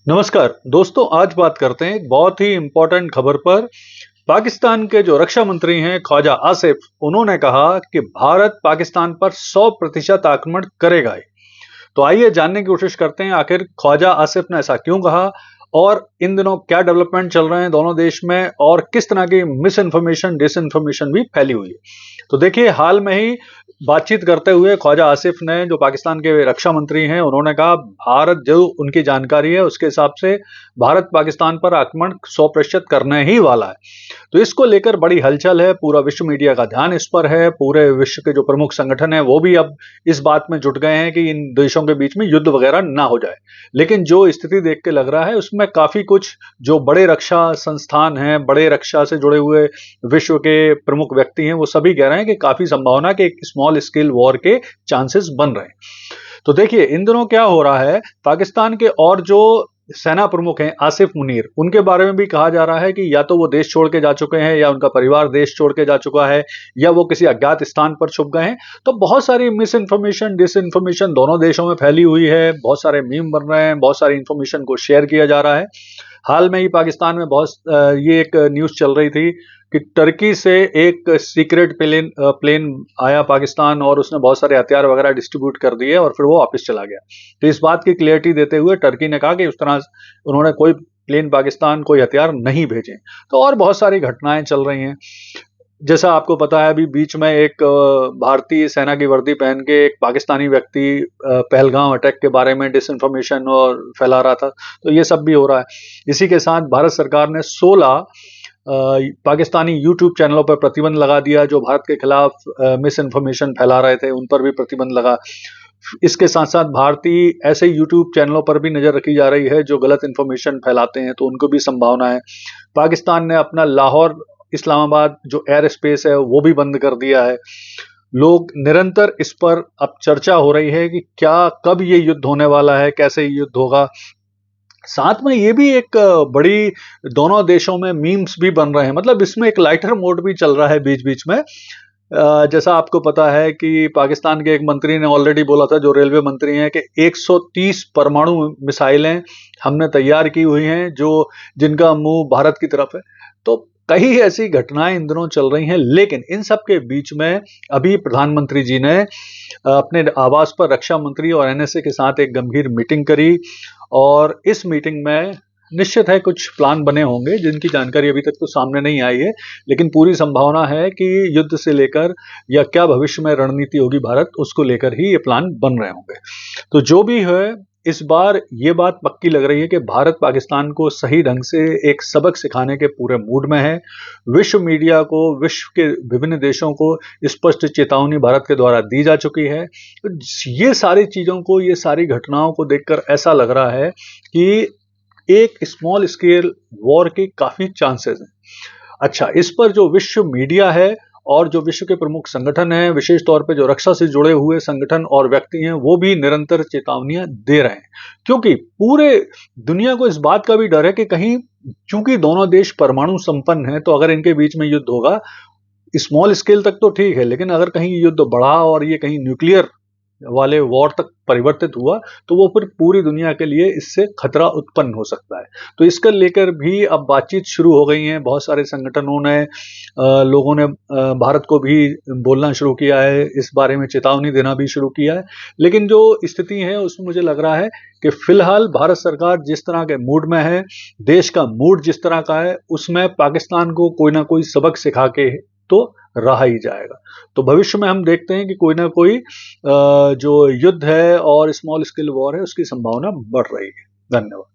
नमस्कार दोस्तों, आज बात करते हैं एक बहुत ही इम्पोर्टेंट खबर पर। पाकिस्तान के जो रक्षा मंत्री हैं ख्वाजा आसिफ, उन्होंने कहा कि भारत पाकिस्तान पर 100% आक्रमण करेगा ही। तो आइए जानने की कोशिश करते हैं आखिर ख्वाजा आसिफ ने ऐसा क्यों कहा और इन दिनों क्या डेवलपमेंट चल रहे हैं दोनों देश में और किस तरह की मिस इन्फॉर्मेशन डिसइन्फॉर्मेशन भी फैली हुई है। तो देखिए, हाल में ही बातचीत करते हुए ख्वाजा आसिफ ने, जो पाकिस्तान के रक्षा मंत्री हैं, उन्होंने कहा भारत जो उनकी जानकारी है उसके हिसाब से भारत पाकिस्तान पर आक्रमण 100% करने ही वाला है। तो इसको लेकर बड़ी हलचल है, पूरा विश्व मीडिया का ध्यान इस पर है, पूरे विश्व के जो प्रमुख संगठन है वो भी अब इस बात में जुट गए हैं कि इन देशों के बीच में युद्ध वगैरह ना हो जाए। लेकिन जो स्थिति देख के लग रहा है उसमें काफी कुछ जो बड़े रक्षा संस्थान हैं, बड़े रक्षा से जुड़े हुए विश्व के प्रमुख व्यक्ति हैं, वो सभी कह रहे हैं कि काफी संभावना कि एक स्मॉल स्केल वॉर के चांसेस बन रहे हैं। तो देखिए, इन दिनों क्या हो रहा है, पाकिस्तान के और जो सेना प्रमुख हैं आसिफ मुनीर, उनके बारे में भी कहा जा रहा है कि या तो वो देश छोड़ के जा चुके हैं या उनका परिवार देश छोड़ के जा चुका है या वो किसी अज्ञात स्थान पर छुप गए हैं। तो बहुत सारी मिस इन्फॉर्मेशन डिसइन्फॉर्मेशन दोनों देशों में फैली हुई है, बहुत सारे मीम बन रहे हैं, बहुत सारी इन्फॉर्मेशन को शेयर किया जा रहा है। हाल में ही पाकिस्तान में ये एक न्यूज चल रही थी कि टर्की से एक सीक्रेट प्लेन आया पाकिस्तान और उसने बहुत सारे हथियार वगैरह डिस्ट्रीब्यूट कर दिए और फिर वो वापस चला गया। तो इस बात की क्लियरिटी देते हुए टर्की ने कहा कि उस तरह उन्होंने कोई प्लेन पाकिस्तान कोई हथियार नहीं भेजे। तो और बहुत सारी घटनाएं चल रही हैं। जैसा आपको पता है, अभी बीच में एक भारतीय सेना की वर्दी पहन के एक पाकिस्तानी व्यक्ति पहलगाम अटैक के बारे में डिसइंफॉर्मेशन और फैला रहा था। तो ये सब भी हो रहा है। इसी के साथ भारत सरकार ने 16 पाकिस्तानी यूट्यूब चैनलों पर प्रतिबंध लगा दिया जो भारत के खिलाफ मिस इन्फॉर्मेशन फैला रहे थे, उन पर भी प्रतिबंध लगा। इसके साथ साथ भारतीय ऐसे यूट्यूब चैनलों पर भी नजर रखी जा रही है जो गलत इन्फॉर्मेशन फैलाते हैं, तो उनको भी संभावना है। पाकिस्तान ने अपना लाहौर इस्लामाबाद जो एयर स्पेस है वो भी बंद कर दिया है। लोग निरंतर इस पर अब चर्चा हो रही है कि क्या कब ये युद्ध होने वाला है, कैसे ये युद्ध होगा। साथ में ये भी एक बड़ी दोनों देशों में मीम्स भी बन रहे हैं, मतलब इसमें एक लाइटर मोड भी चल रहा है बीच बीच में। जैसा आपको पता है कि पाकिस्तान के एक मंत्री ने ऑलरेडी बोला था, जो रेलवे मंत्री हैं, कि 130 परमाणु मिसाइलें हमने तैयार की हुई हैं जो जिनका मुंह भारत की तरफ है। तो कई ऐसी घटनाएं इन दिनों चल रही हैं, लेकिन इन सब के बीच में अभी प्रधानमंत्री जी ने अपने आवास पर रक्षा मंत्री और एनएसए के साथ एक गंभीर मीटिंग करी और इस मीटिंग में निश्चित है कुछ प्लान बने होंगे जिनकी जानकारी अभी तक तो सामने नहीं आई है, लेकिन पूरी संभावना है कि युद्ध से लेकर या क्या भविष्य में रणनीति होगी भारत, उसको लेकर ही ये प्लान बन रहे होंगे। तो जो भी है, इस बार ये बात पक्की लग रही है कि भारत पाकिस्तान को सही ढंग से एक सबक सिखाने के पूरे मूड में है। विश्व मीडिया को, विश्व के विभिन्न देशों को स्पष्ट चेतावनी भारत के द्वारा दी जा चुकी है। तो ये सारी चीजों को, ये सारी घटनाओं को देखकर ऐसा लग रहा है कि एक स्मॉल स्केल वॉर के काफी चांसेस हैं। अच्छा, इस पर जो विश्व मीडिया है और जो विश्व के प्रमुख संगठन हैं, विशेष तौर पे जो रक्षा से जुड़े हुए संगठन और व्यक्ति हैं, वो भी निरंतर चेतावनियां दे रहे हैं, क्योंकि पूरे दुनिया को इस बात का भी डर है कि कहीं, चूंकि दोनों देश परमाणु संपन्न हैं, तो अगर इनके बीच में युद्ध होगा, स्मॉल स्केल तक तो ठीक है, लेकिन अगर कहीं युद्ध बढ़ा और ये कहीं न्यूक्लियर वाले वॉर तक परिवर्तित हुआ तो वो फिर पूरी दुनिया के लिए इससे खतरा उत्पन्न हो सकता है। तो इसको लेकर भी अब बातचीत शुरू हो गई है। बहुत सारे संगठनों ने, लोगों ने भारत को भी बोलना शुरू किया है, इस बारे में चेतावनी देना भी शुरू किया है। लेकिन जो स्थिति है उसमें मुझे लग रहा है कि फिलहाल भारत सरकार जिस तरह के मूड में है, देश का मूड जिस तरह का है, उसमें पाकिस्तान को कोई ना कोई सबक सिखा के तो रहा ही जाएगा। तो भविष्य में हम देखते हैं कि कोई ना कोई जो युद्ध है और स्मॉल स्केल वॉर है उसकी संभावना बढ़ रही है। धन्यवाद।